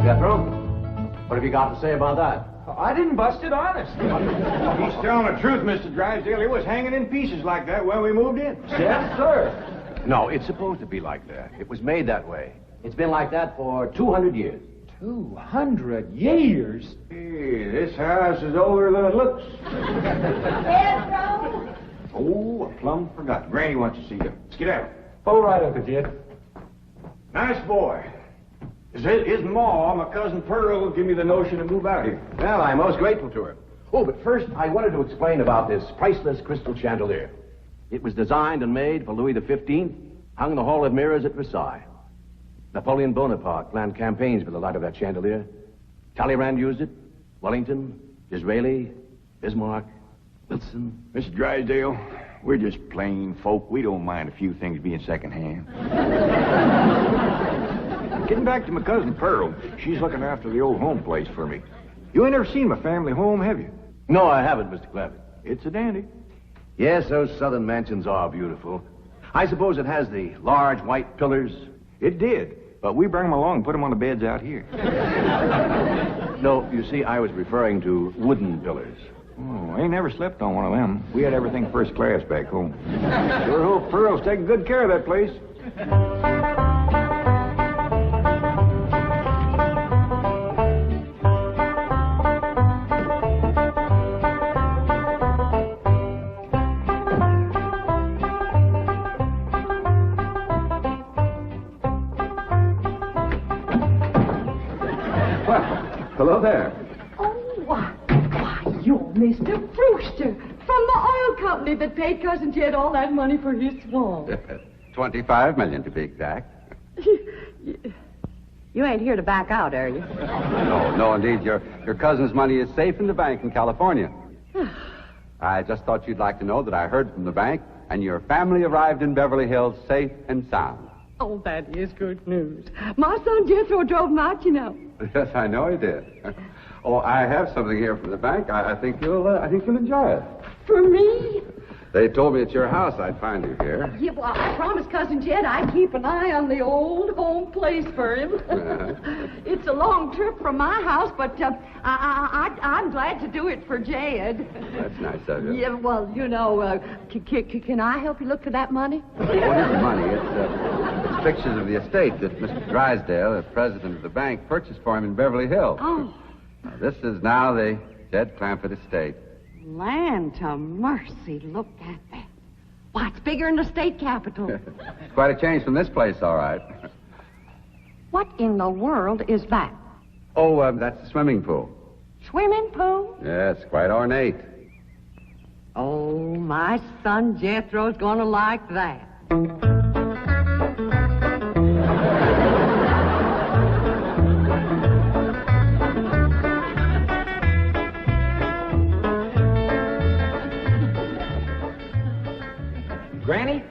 Jethro, what have you got to say about that? I didn't bust it, honest. He's telling the truth, Mr. Drysdale. It was hanging in pieces like that when we moved in. Yes, sir. No, it's supposed to be like that. It was made that way. It's been like that for 200 years. 200 years? Hey, this house is older than it looks. Jethro! Oh, I plumb forgot. Granny wants to see you. Skedaddle. All right, Uncle Jed. Nice boy. His ma, my cousin Pearl, give me the notion to move out here. Well, I'm most grateful to her. Oh, but first, I wanted to explain about this priceless crystal chandelier. It was designed and made for Louis XV, hung in the Hall of Mirrors at Versailles. Napoleon Bonaparte planned campaigns with the light of that chandelier. Talleyrand used it. Wellington, Disraeli, Bismarck, Wilson. Mr. Drysdale, we're just plain folk. We don't mind a few things being secondhand. Getting back to my cousin Pearl, she's looking after the old home place for me. You ain't never seen my family home, have you? No, I haven't, Mr. Clampett. It's a dandy. Yes, those southern mansions are beautiful. I suppose it has the large white pillars. It did, but we bring them along and put them on the beds out here. No, you see, I was referring to wooden pillars. Oh, I ain't never slept on one of them. We had everything first class back home. Sure hope Pearl's taking good care of that place. Hello there. Oh, why, you're Mr. Brewster from the oil company that paid Cousin Jed all that money for his swamp. 25 million to be exact. You ain't here to back out, are you? No, indeed. Your cousin's money is safe in the bank in California. I just thought you'd like to know that I heard from the bank, and your family arrived in Beverly Hills safe and sound. Oh, that is good news. My son Jethro drove him out, you know. Yes, I know he did. Oh, I have something here from the bank. I think you'll enjoy it. For me? They told me at your house I'd find you here. Yeah, well, I promised Cousin Jed I'd keep an eye on the old home place for him. It's a long trip from my house, but I'm glad to do it for Jed. That's nice of you. Yeah, well, you know, can I help you look for that money? What is the money? It's pictures of the estate that Mr. Drysdale, the president of the bank, purchased for him in Beverly Hills. Oh. Now, this is now the Jed Clampett estate. Land to mercy, look at that. Why, it's bigger than the state capitol. It's quite a change from this place, all right. What in the world is that? Oh, that's the swimming pool. Swimming pool? Yes, quite ornate. Oh, my son Jethro's gonna like that. Granny,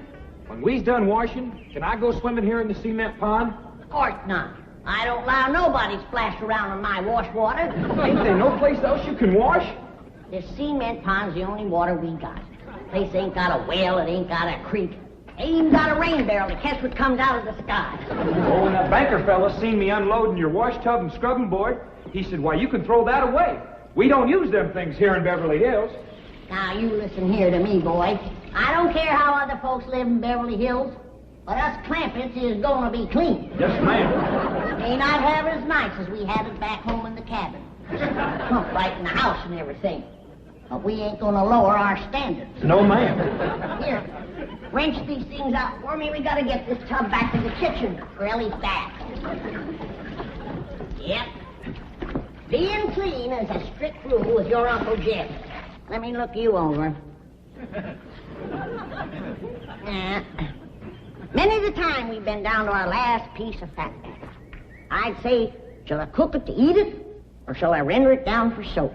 when we's done washing, can I go swimming here in the cement pond? Of course not. I don't allow nobody to splash around in my wash water. Ain't there no place else you can wash? This cement pond's the only water we got. Place ain't got a well, it ain't got a creek. Ain't even got a rain barrel to catch what comes out of the sky. Oh, and that banker fella seen me unloading your wash tub and scrubbing board. He said, why, you can throw that away. We don't use them things here in Beverly Hills. Now, you listen here to me, boy. I don't care how other folks live in Beverly Hills, but us Clampetts is gonna be clean. Yes, ma'am. May not have it as nice as we had it back home in the cabin. Right in the house and everything. But we ain't gonna lower our standards. No, ma'am. Here, wrench these things out for me. We gotta get this tub back to the kitchen for Ellie's bath. Yep. Being clean is a strict rule with your Uncle Jed. Let me look you over. Many the time we've been down to our last piece of fat. I'd say, shall I cook it to eat it, or shall I render it down for soap?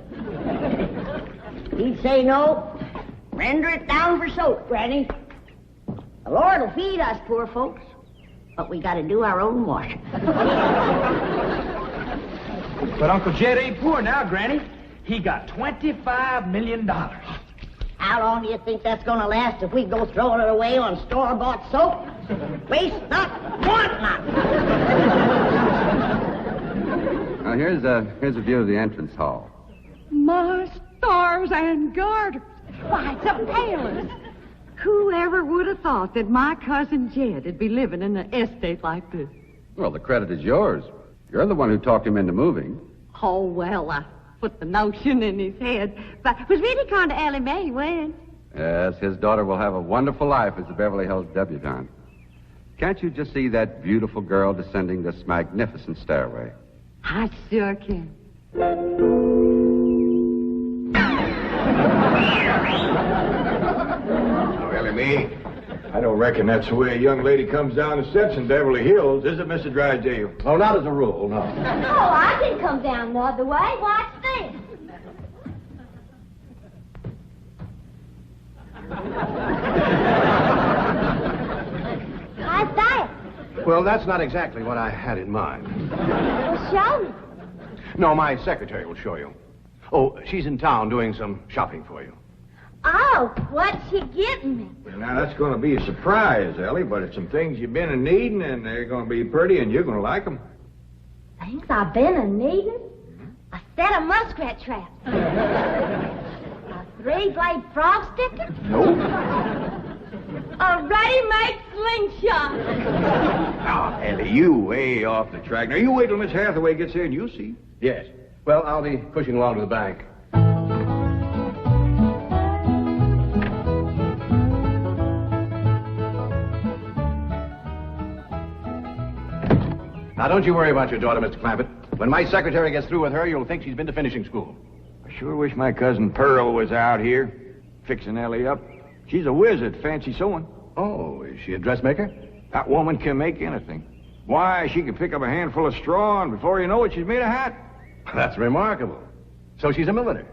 He'd say no. Render it down for soap, Granny. The Lord will feed us poor folks, but we got to do our own washing. But Uncle Jed ain't poor now, Granny. He got $25 million. How long do you think that's going to last if we go throwing it away on store-bought soap? Waste not, want not. Now, here's a view of the entrance hall. My stars and garters. Why, it's a palace. Whoever would have thought that my cousin Jed would be living in an estate like this? Well, the credit is yours. You're the one who talked him into moving. Oh, well, I put the notion in his head. But it was really kind of Elly May he went. Yes, his daughter will have a wonderful life as a Beverly Hills debutante. Can't you just see that beautiful girl descending this magnificent stairway? I sure can. Oh, Elly May, I don't reckon that's the way a young lady comes down the steps in Beverly Hills, is it, Mr. Drysdale? Oh, not as a rule, no. Oh, I can come down the other way. Watch this. How's that? Well, that's not exactly what I had in mind. Well, show me. No, my secretary will show you. Oh, she's in town doing some shopping for you. Oh, what's she getting me? Well, now, that's going to be a surprise, Ellie, but it's some things you've been in needing, and they're going to be pretty, and you're going to like them. Things I've been a needing? A set of muskrat traps. A three-blade frog sticker? Nope. A ready-made slingshot. Now, Ellie, you way off the track. Now, you wait till Miss Hathaway gets here, and you'll see. Yes. Well, I'll be pushing along to the bank. Now, don't you worry about your daughter, Mr. Clampett. When my secretary gets through with her, you'll think she's been to finishing school. I sure wish my cousin Pearl was out here, fixing Ellie up. She's a whiz at fancy sewing. Oh, is she a dressmaker? That woman can make anything. Why, she can pick up a handful of straw, and before you know it, she's made a hat. That's remarkable. So she's a milliner.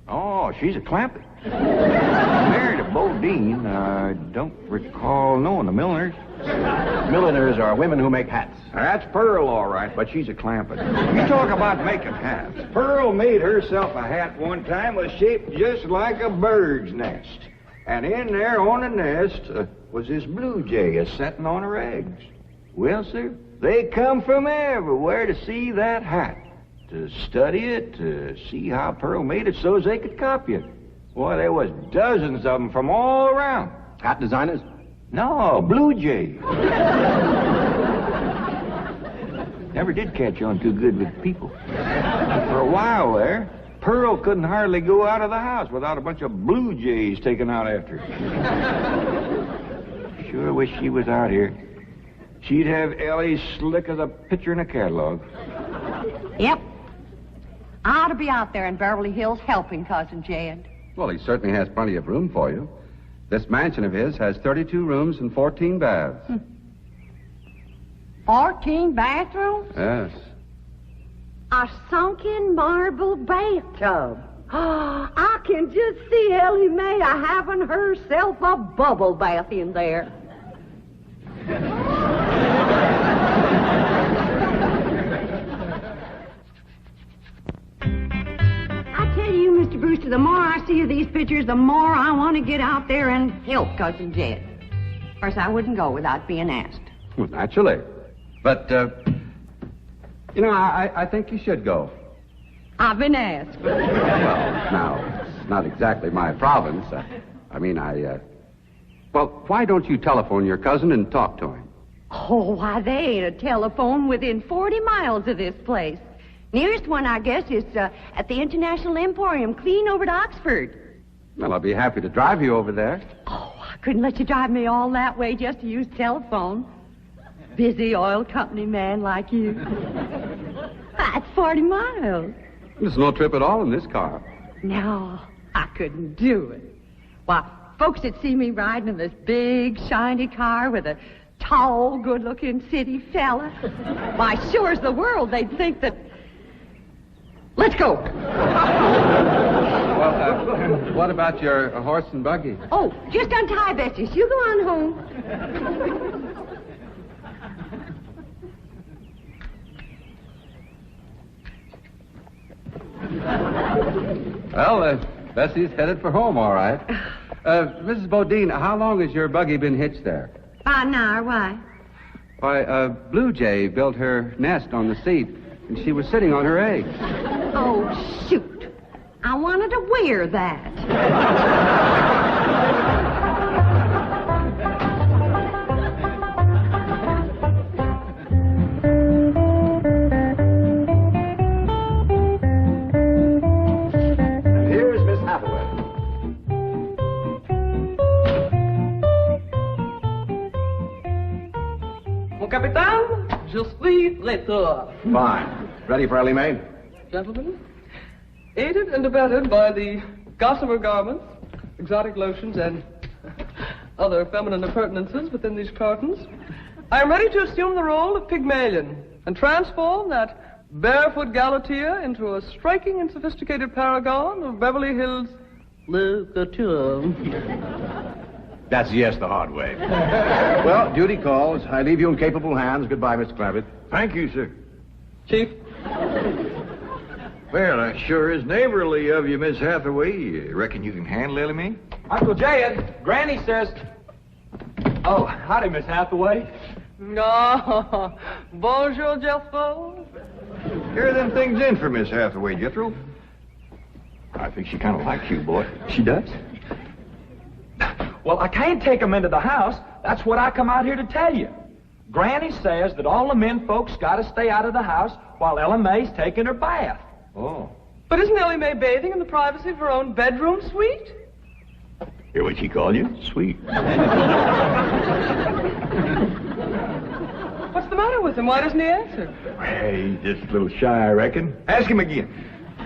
Oh, she's a Clampett. Married a Bodine. I don't recall knowing the milliners. Milliners are women who make hats. That's Pearl, all right, but she's a Clampett. You talk about making hats. Pearl made herself a hat one time was shaped just like a bird's nest. And in there on the nest was this blue jay a-setting on her eggs. Well, sir, they come from everywhere to see that hat, to study it, to see how Pearl made it so as they could copy it. Boy, there was dozens of them from all around. Hat designers? No, blue jay. Never did catch on too good with people. For a while there, Pearl couldn't hardly go out of the house without a bunch of blue jays taken out after her. Sure wish she was out here. She'd have Ellie slick as a picture in a catalog. Yep. I ought to be out there in Beverly Hills helping Cousin Jed. Well, he certainly has plenty of room for you. This mansion of his has 32 rooms and 14 baths. 14 bathrooms? Yes. A sunken marble bathtub. Oh, I can just see Elly May having herself a bubble bath in there. I tell you, Mr. Brewster, the more I see of these pictures, the more I want to get out there and help Cousin Jed. Of course, I wouldn't go without being asked. Well, naturally. But, I think you should go. I've been asked. Well, now, it's not exactly my province. Well, why don't you telephone your cousin and talk to him? Oh, why, there ain't a telephone within 40 miles of this place. Nearest one, I guess, is at the International Emporium, clean over to Oxford. Well, I'll be happy to drive you over there. Oh, I couldn't let you drive me all that way just to use telephone. Busy oil company man like you. That's 40 miles. There's no trip at all in this car. No, I couldn't do it. Why, folks that see me riding in this big, shiny car with a tall, good-looking city fella, why, sure as the world, they'd think that... Let's go. Well, what about your horse and buggy? Oh, just untie Bessie. You go on home. Well, Bessie's headed for home, all right. Mrs. Bodine, how long has your buggy been hitched there? About an hour. Why? Why, Blue Jay built her nest on the seat, and she was sitting on her eggs. Oh, shoot. I wanted to wear that. And here's Miss Hathaway. Mon capitaine, je suis traiteur. Fine. Ready for Ellie Mae? Gentlemen, aided and abetted by the gossamer garments, exotic lotions, and other feminine appurtenances within these cartons, I am ready to assume the role of Pygmalion and transform that barefoot galatea into a striking and sophisticated paragon of Beverly Hills literature. That's yes the hard way. Well, duty calls. I leave you in capable hands. Goodbye, Mr. Clampett. Thank you, sir. Chief, Well, that sure is neighborly of you, Miss Hathaway. You reckon you can handle Ellie Mae? Uncle Jed, Granny says... Oh, howdy, Miss Hathaway. no, bonjour, Jethro. Here are them things in for Miss Hathaway, Jethro. I think she kind of likes you, boy. She does? Well, I can't take them into the house. That's what I come out here to tell you. Granny says that all the men folks got to stay out of the house while Ellie Mae's taking her bath. Oh. But isn't Ellie Mae bathing in the privacy of her own bedroom suite? Hear what she called you? Sweet. What's the matter with him? Why doesn't he answer? Hey, he's just a little shy, I reckon. Ask him again.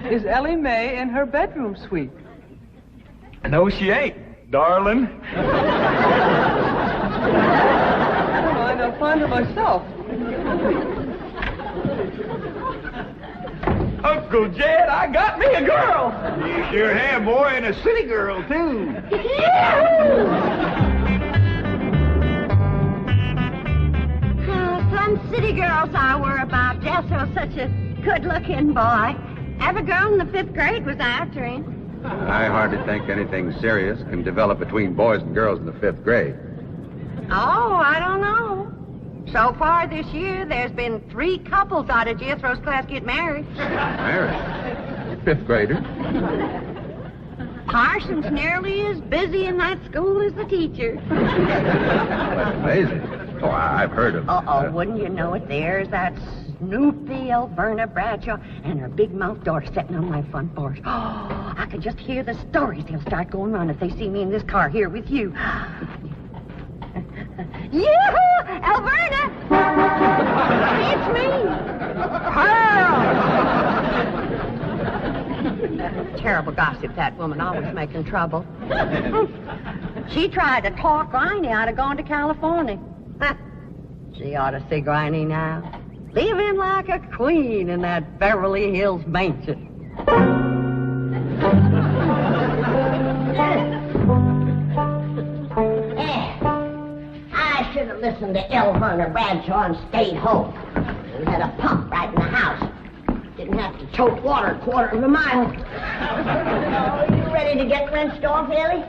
Is Ellie Mae in her bedroom suite? No, she ain't, darling. Mind, I'll find her myself. Uncle Jed, I got me a girl. You sure have, boy, and a city girl, too. Some city girls I were about. Jesso's such a good-looking boy. Every girl in the 5th grade was after him. I hardly think anything serious can develop between boys and girls in the 5th grade. Oh, I don't know. So far this year, there's been 3 couples out of Jethro's class get married. Married? 5th grader? Parson's nearly as busy in that school as the teacher. That's amazing. Oh, I've heard of... Uh-oh, wouldn't you know it? There's that Snoopy Alverna Bradshaw and her big-mouthed daughter sitting on my front porch. Oh, I could just hear the stories they'll start going on if they see me in this car here with you. Yoo-hoo! Alverna! It's me! Pearl! Terrible gossip, that woman, always making trouble. She tried to talk Granny out of going to California. She ought to see Granny now. Living like a queen in that Beverly Hills mansion. I should have listened to Elverna Bradshaw and stayed home. We had a pump right in the house. Didn't have to tote water a quarter of a mile. Oh, you ready to get rinsed off, Ellie?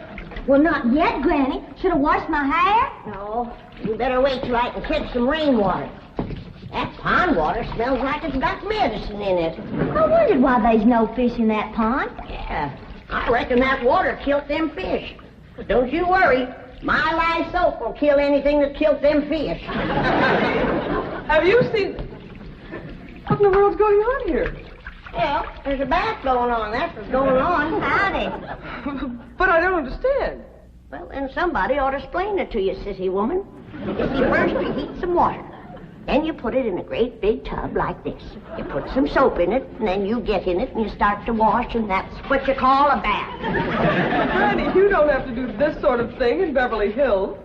Well, not yet, Granny. Should have washed my hair. No. You better wait till I can catch some rainwater. That pond water smells like it's got medicine in it. I wondered why there's no fish in that pond. Yeah, I reckon that water killed them fish. But don't you worry. My lye soap will kill anything that killed them fish. Have you seen... What in the world's going on here? Well, there's a bath going on. That's what's going on. Howdy. But I don't understand. Well, then somebody ought to explain it to you, sissy woman. You see, first you heat some water. Then you put it in a great big tub like this. You put some soap in it, and then you get in it and you start to wash, and that's what you call a bath. Granny, you don't have to do this sort of thing in Beverly Hills.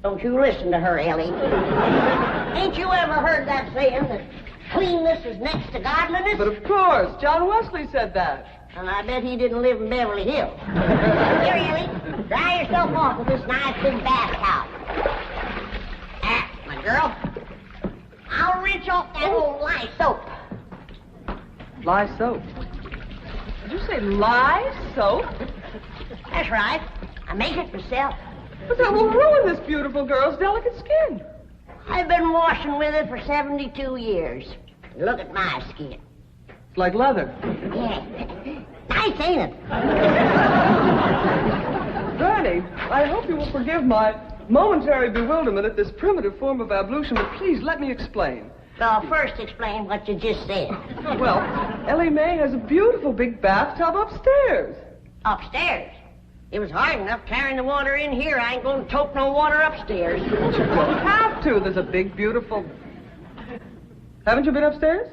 Don't you listen to her, Ellie. Ain't you ever heard that saying that cleanness is next to godliness? But of course, John Wesley said that. And I bet he didn't live in Beverly Hills. Here, Ellie, dry yourself off with this nice big bath towel. Ah, my girl. I'll rinse off that old lye soap. Lye soap. Did you say lye soap? That's right. I make it myself. But that will ruin this beautiful girl's delicate skin. I've been washing with it for 72 years. Look at my skin. It's like leather. Yeah. Nice, ain't it? Granny, I hope you will forgive my momentary bewilderment at this primitive form of ablution, but please let me explain. Well, first explain what you just said. Well, Ellie Mae has a beautiful big bathtub upstairs. Upstairs? It was hard enough carrying the water in here. I ain't going to tote no water upstairs. You don't have to. There's a big, beautiful... Haven't you been upstairs?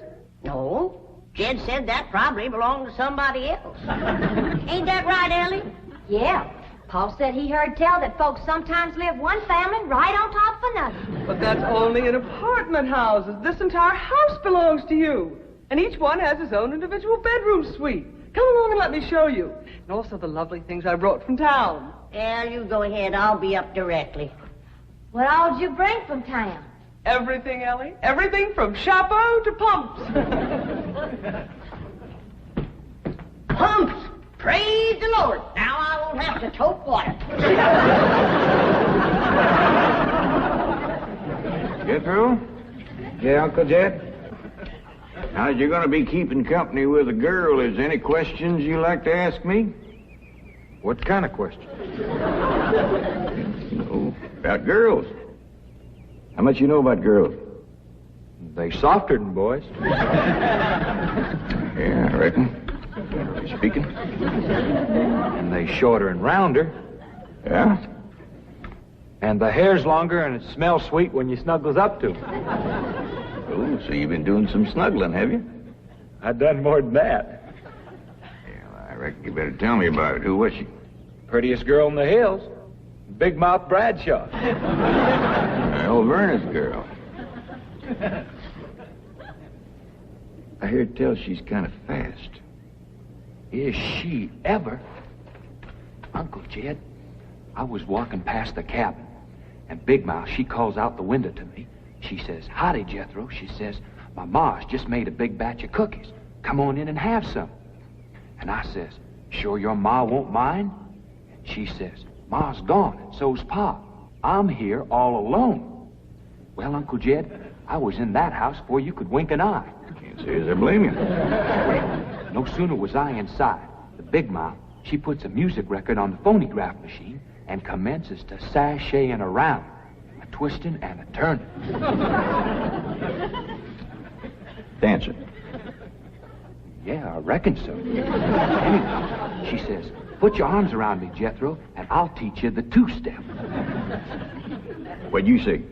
No. Jed said that probably belonged to somebody else. Ain't that right, Ellie? Yeah. Paul said he heard tell that folks sometimes live one family right on top of another. But that's only in apartment houses. This entire house belongs to you. And each one has his own individual bedroom suite. Come along and let me show you. And also the lovely things I brought from town. Well, you go ahead. I'll be up directly. What all did you bring from town? Everything, Ellie. Everything from chapeau to pumps. Pumps! Praise the Lord. Now I won't have to tote water. Jethro? Yeah, Uncle Jed? Now, as you're going to be keeping company with a girl, is there any questions you like to ask me? What kind of question? Oh, about girls. How much you know about girls? They softer than boys. Yeah, I reckon. Generally speaking. And they shorter and rounder. Yeah? And the hair's longer and it smells sweet when you snuggles up to 'em. Oh, so you've been doing some snuggling, have you? I done more than that. Yeah, I reckon you better tell me about it. Who was she? Prettiest girl in the hills. Big Mouth Bradshaw. Well, Verna's girl. I hear tell she's kind of fast. Is she ever? Uncle Jed, I was walking past the cabin, and Big Mouth, she calls out the window to me. She says, "Howdy, Jethro." She says, "My ma's just made a big batch of cookies. Come on in and have some." And I says, "Sure your ma won't mind?" And she says, "Ma's gone, and so's Pa. I'm here all alone." Well, Uncle Jed, I was in that house before you could wink an eye. Can't say as I blame you. No sooner was I inside, the Big Mouth, she puts a music record on the phonograph machine and commences to sashaying around, a twisting and a turning. Dancing. Yeah, I reckon so. Anyway, she says, "Put your arms around me, Jethro, and I'll teach you the two-step." What'd you say?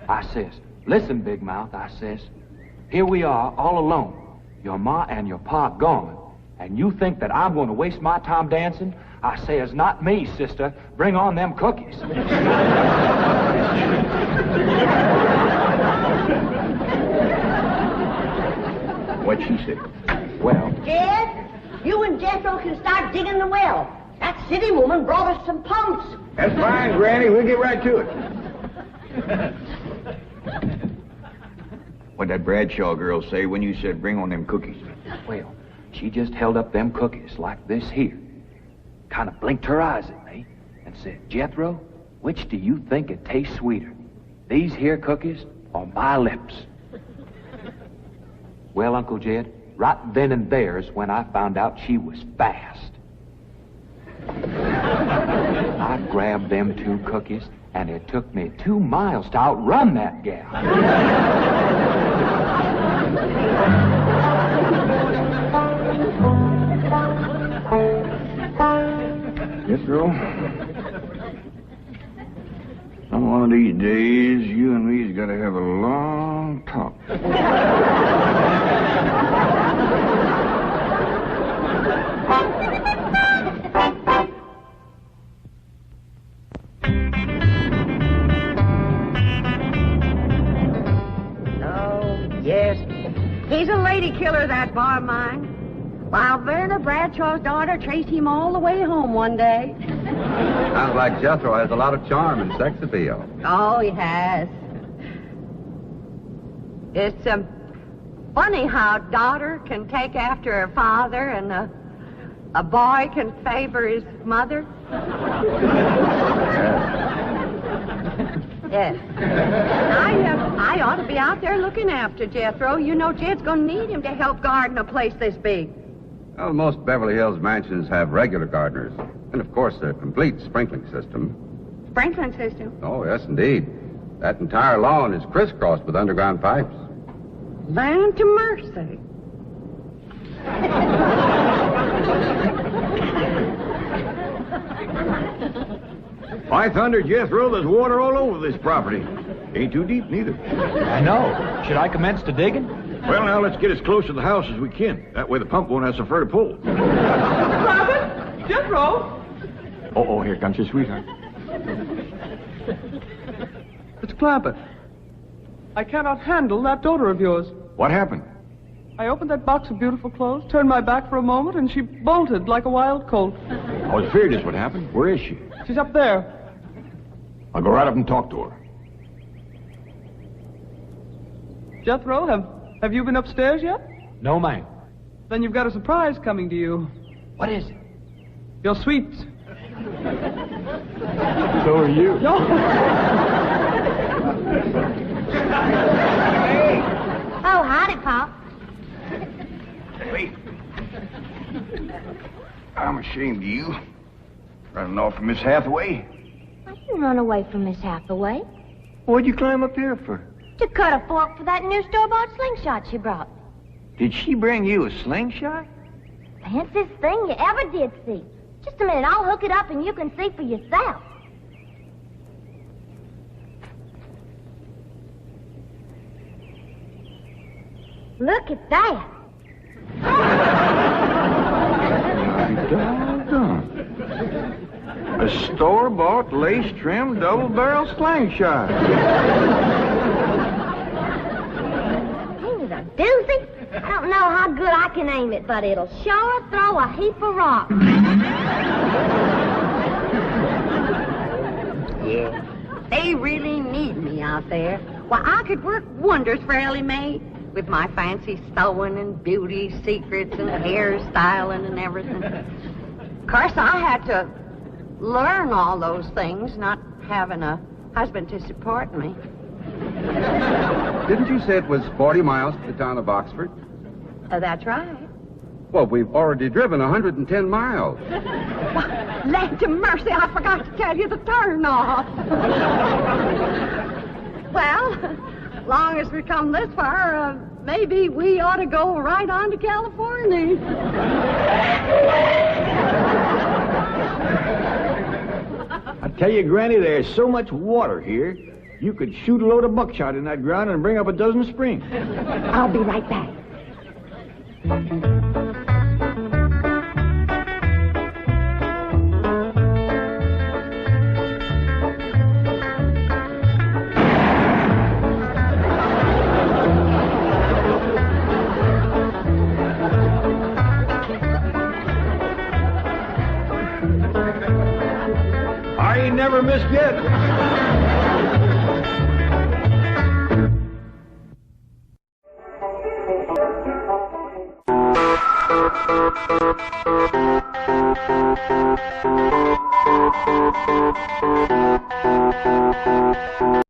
I says, "Listen, Big Mouth," I says, "here we are all alone. Your ma and your pa gone. And you think that I'm going to waste my time dancing?" I says, "Not me, sister. Bring on them cookies." What'd she say? Well, Jed, you and Jethro can start digging the well. That city woman brought us some pumps. That's fine, Granny. We'll get right to it. What'd that Bradshaw girl say when you said bring on them cookies? well, she just held up them cookies like this here, kind of blinked her eyes at me, and said, "Jethro, which do you think it tastes sweeter, these here cookies or my lips?" Well, Uncle Jed, right then and there is when I found out she was fast. I grabbed them 2 cookies, and it took me 2 miles to outrun that gal. Jethro, on one of these days, you and me's got to have a long talk. Yes, he's a lady killer, that bar mine. While Verna Bradshaw's daughter traced him all the way home one day. Sounds like Jethro has a lot of charm and sex appeal. Oh, he has. It's funny how a daughter can take after her father and a boy can favor his mother. Yes. I ought to be out there looking after Jethro. You know Jed's going to need him to help garden a place this big. Well, most Beverly Hills mansions have regular gardeners. And, of course, a complete sprinkling system. Sprinkling system? Oh, yes, indeed. That entire lawn is crisscrossed with underground pipes. Land to mercy. By thunder, Jethro, there's water all over this property. Ain't too deep, neither. I know. Should I commence the digging? Well, now, let's get as close to the house as we can. That way the pump won't have so far to pull. Clampett? Jethro? Oh, here comes your sweetheart. It's Clampett. I cannot handle that daughter of yours. What happened? I opened that box of beautiful clothes, turned my back for a moment, and she bolted like a wild colt. I was afraid this would happen. Where is she? She's up there. I'll go right up and talk to her. Jethro, have you been upstairs yet? No, ma'am. Then you've got a surprise coming to you. What is it? Your sweets. So are you. No. Oh, howdy, Pop. Wait. I'm ashamed of you. Running off from Miss Hathaway. I didn't run away from Miss Hathaway. What'd you climb up here for? To cut a fork for that new store-bought slingshot she brought. Did she bring you a slingshot? Fanciest thing you ever did see. Just a minute, I'll hook it up and you can see for yourself. Look at that. Doggone. A store-bought, lace-trimmed, double-barrel slingshot. Ain't it a doozy? I don't know how good I can aim it, but it'll sure throw a heap of rocks. Yeah. They really need me out there. Why, I could work wonders for Elly Mae with my fancy sewing and beauty secrets and hairstyling and everything. Of course, I had to learn all those things, not having a husband to support me. Didn't you say it was 40 miles to the town of Oxford? That's right. Well, we've already driven 110 miles. Land to mercy, I forgot to tell you the turn-off. Well, long as we come this far, maybe we ought to go right on to California. I tell you, Granny, there's so much water here, you could shoot a load of buckshot in that ground and bring up a dozen springs. I'll be right back. I ain't never missed yet.